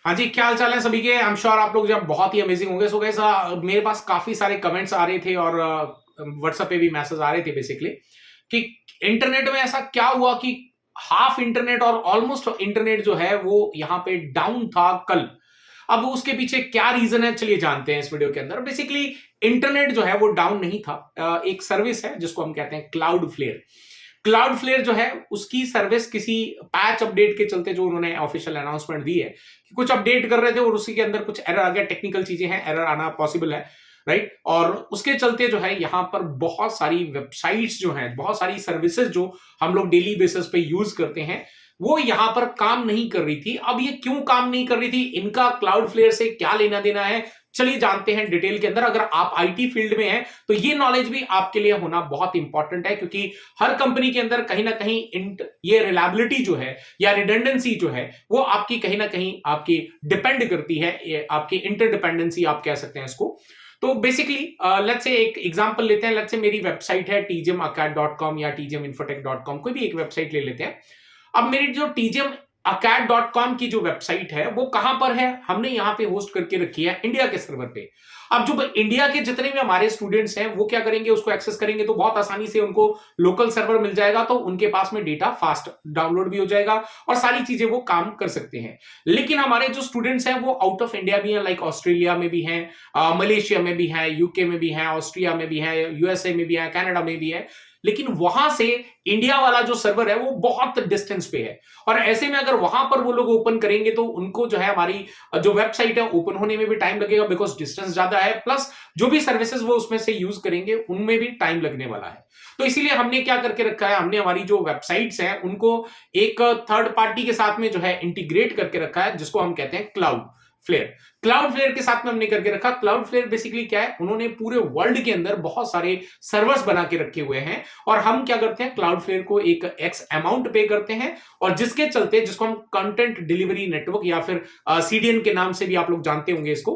हाँ जी, क्या हाल चाल है सभी के। आई एम श्योर आप लोग जब बहुत ही अमेजिंग होंगे। सो गाइस, मेरे पास काफी सारे कमेंट्स आ रहे थे और व्हाट्सएप पे भी मैसेज आ रहे थे बेसिकली कि इंटरनेट में ऐसा क्या हुआ कि हाफ इंटरनेट और ऑलमोस्ट इंटरनेट जो है वो यहाँ पे डाउन था कल। अब उसके पीछे क्या रीजन है, चलिए जानते हैं इस वीडियो के अंदर। बेसिकली इंटरनेट जो है वो डाउन नहीं था। एक सर्विस है जिसको हम कहते हैं क्लाउड फ्लेयर। क्लाउड फ्लेयर जो है उसकी सर्विस किसी पैच अपडेट के चलते, जो उन्होंने ऑफिशियल अनाउंसमेंट दी है कि कुछ अपडेट कर रहे थे और उसी के अंदर कुछ एरर आ गया। टेक्निकल चीजें हैं, एरर आना पॉसिबल है, राइट। और उसके चलते जो है यहाँ पर बहुत सारी वेबसाइट्स जो हैं, बहुत सारी सर्विसेज जो हम लोग डेली बेसिस पे यूज करते हैं, वो यहां पर काम नहीं कर रही थी। अब ये क्यों काम नहीं कर रही थी, इनका क्लाउड फ्लेयर से क्या लेना देना है, चलिए जानते हैं डिटेल के अंदर। अगर आप आईटी फील्ड में हैं तो ये नॉलेज भी आपके लिए होना बहुत इंपॉर्टेंट है, क्योंकि हर कंपनी के अंदर कहीं ना कहीं ये रिलायबिलिटी जो है या रिडंडेंसी जो है वो आपकी कहीं ना कहीं आपकी डिपेंड करती है, ये आपकी इंटरडिपेंडेंसी आप कह सकते हैं इसको। तो बेसिकली लेट्स से एक एग्जांपल लेते हैं। लेट्स से मेरी वेबसाइट है tgmacad.com या tgminfotech.com, कोई भी एक वेबसाइट ले लेते हैं। अब मेरी जो tgmacad.com की जो वेबसाइट है वो कहां पर है, हमने यहां पे होस्ट करके रखी है इंडिया के सर्वर पे। अब जो इंडिया के जितने भी हमारे स्टूडेंट्स हैं वो क्या करेंगे, उसको एक्सेस करेंगे तो बहुत आसानी से उनको लोकल सर्वर मिल जाएगा, तो उनके पास में डेटा फास्ट डाउनलोड भी हो जाएगा और सारी चीजें वो काम कर सकते हैं। लेकिन हमारे जो स्टूडेंट्स हैं वो आउट ऑफ इंडिया भी हैं, लाइक ऑस्ट्रेलिया में भी हैं, मलेशिया में भी हैं, यूके में भी हैं, ऑस्ट्रिया में भी हैं, यूएसए में भी है, कनाडा में भी है। लेकिन वहां से इंडिया वाला जो सर्वर है वो बहुत डिस्टेंस पे है, और ऐसे में अगर वहां पर वो लोग ओपन करेंगे तो उनको जो है हमारी जो वेबसाइट है ओपन होने में भी टाइम लगेगा, बिकॉज डिस्टेंस ज्यादा है, प्लस जो भी सर्विसेज वो उसमें से यूज करेंगे उनमें भी टाइम लगने वाला है। तो इसीलिए हमने क्या करके रखा है, हमने हमारी जो वेबसाइट्स हैं उनको एक थर्ड पार्टी के साथ में जो है इंटीग्रेट करके रखा है, जिसको हम कहते हैं क्लाउड फ्लेयर। क्लाउड फ्लेयर के साथ में हमने करके रखा। क्लाउड फ्लेयर बेसिकली क्या है, उन्होंने पूरे वर्ल्ड के अंदर बहुत सारे सर्वर्स बना के रखे हुए हैं, और हम क्या करते हैं, क्लाउड फ्लेयर को एक एक्स अमाउंट पे करते हैं, और जिसके चलते, जिसको हम कंटेंट डिलीवरी नेटवर्क या फिर सीडीएन के नाम से भी आप लोग जानते होंगे इसको।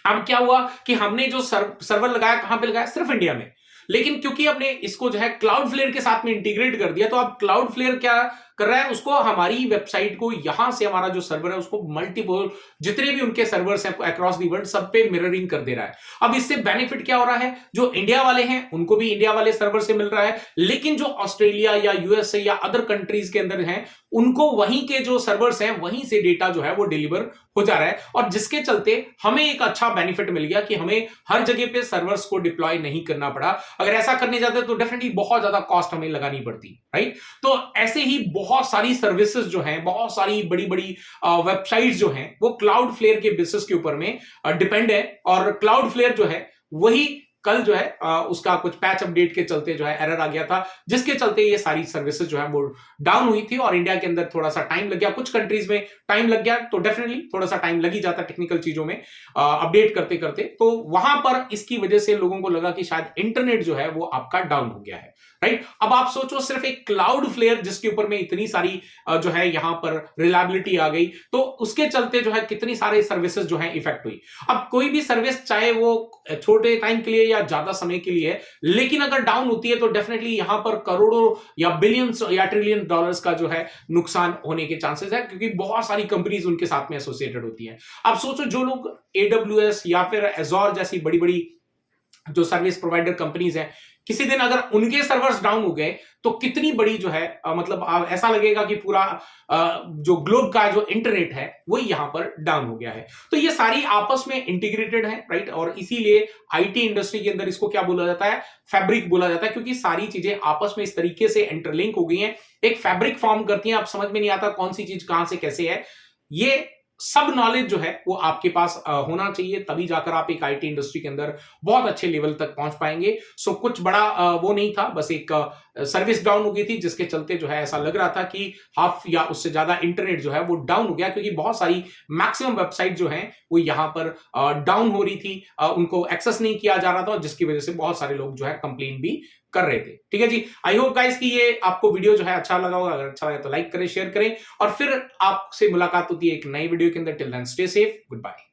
अब क्या हुआ कि हमने जो सर्वर लगाया, कहां पे लगाया, सिर्फ इंडिया में। लेकिन क्योंकि हमने इसको जो है क्लाउड फ्लेयर के साथ में इंटीग्रेट कर दिया, तो अब क्लाउड फ्लेयर क्या कर रहा है, उसको हमारी वेबसाइट को यहां से हमारा जो सर्वर है उसको मल्टीपल जितने भी उनके सर्वर्स हैं अक्रॉस दी वर्ल्ड सब पे मिररिंग कर दे रहा है। अब इससे बेनिफिट क्या हो रहा है, जो इंडिया वाले हैं उनको भी इंडिया वाले सर्वर से मिल रहा है, लेकिन जो ऑस्ट्रेलिया या यूएसए या अदर कंट्रीज के अंदर हैं उनको वहीं के जो सर्वर्स हैं वहीं से डेटा जो है वो डिलीवर हो जा रहा है, और जिसके चलते हमें एक अच्छा बेनिफिट मिल गया कि हमें हर जगह पे सर्वर्स को डिप्लॉय नहीं करना पड़ा। अगर ऐसा करने जाते तो डेफिनेटली बहुत ज्यादा कॉस्ट हमें लगानी पड़ती, राइट। तो ऐसे ही बहुत सारी सर्विसेज जो हैं, बहुत सारी बड़ी बड़ी वेबसाइट्स जो हैं वो क्लाउड फ्लेयर के बेसिस के ऊपर में डिपेंड है, और क्लाउड फ्लेयर जो है वही कल जो है उसका कुछ पैच अपडेट के चलते जो है एरर आ गया था, जिसके चलते ये सारी सर्विसेज जो है वो डाउन हुई थी, और इंडिया के अंदर थोड़ा सा टाइम लग गया, कुछ कंट्रीज में टाइम लग गया, तो डेफिनेटली थोड़ा सा टाइम लग ही जाता टेक्निकल चीजों में अपडेट करते करते। तो वहां पर इसकी वजह से लोगों को लगा कि शायद इंटरनेट जो है वो आपका डाउन हो गया है, राइट। अब आप सोचो, सिर्फ एक क्लाउड फ्लेयर जिसके ऊपर में इतनी सारी जो है यहां पर रिलायबिलिटी आ गई, तो उसके चलते जो है कितनी सारे सर्विसेज जो है इफेक्ट हुई। अब कोई भी सर्विस, चाहे वो छोटे टाइम के लिए या ज्यादा समय के लिए है, लेकिन अगर डाउन होती है तो डेफिनेटली यहां पर करोड़ों या बिलियंस या ट्रिलियन डॉलर्स का जो है नुकसान होने के चांसेस है, क्योंकि बहुत सारी कंपनीज उनके साथ में एसोसिएटेड होती हैं। अब सोचो, जो लोग AWS या फिर एजोर जैसी बड़ी बड़ी जो सर्विस प्रोवाइडर कंपनीज हैं, किसी दिन अगर उनके सर्वर्स डाउन हो गए तो कितनी बड़ी जो है मतलब ऐसा लगेगा कि पूरा जो ग्लोब का जो इंटरनेट है वो यहां पर डाउन हो गया है। तो ये सारी आपस में इंटीग्रेटेड है, राइट। और इसीलिए आईटी इंडस्ट्री के अंदर इसको क्या बोला जाता है, फैब्रिक बोला जाता है, क्योंकि सारी चीजें आपस में इस तरीके से इंटरलिंक हो गई हैं, एक फैब्रिक फॉर्म करती हैं। आप समझ में नहीं आता कौन सी चीज कहां से कैसे है। ये सब नॉलेज जो है वो आपके पास होना चाहिए, तभी जाकर आप एक आईटी इंडस्ट्री के अंदर बहुत अच्छे लेवल तक पहुंच पाएंगे। सो कुछ बड़ा वो नहीं था, बस एक सर्विस डाउन हो गई थी, जिसके चलते जो है ऐसा लग रहा था कि हाफ या उससे ज्यादा इंटरनेट जो है वो डाउन हो गया, क्योंकि बहुत सारी मैक्सिमम वेबसाइट जो है वो यहां पर डाउन हो रही थी, उनको एक्सेस नहीं किया जा रहा था, जिसकी वजह से बहुत सारे लोग जो है कंप्लेन भी कर रहे थे। ठीक है जी, आई होप गाइस कि ये आपको वीडियो जो है अच्छा लगा होगा। अगर अच्छा लगा तो लाइक करें, शेयर करें, और फिर आपसे मुलाकात होती है एक नई वीडियो के अंदर। Till then stay safe, good bye.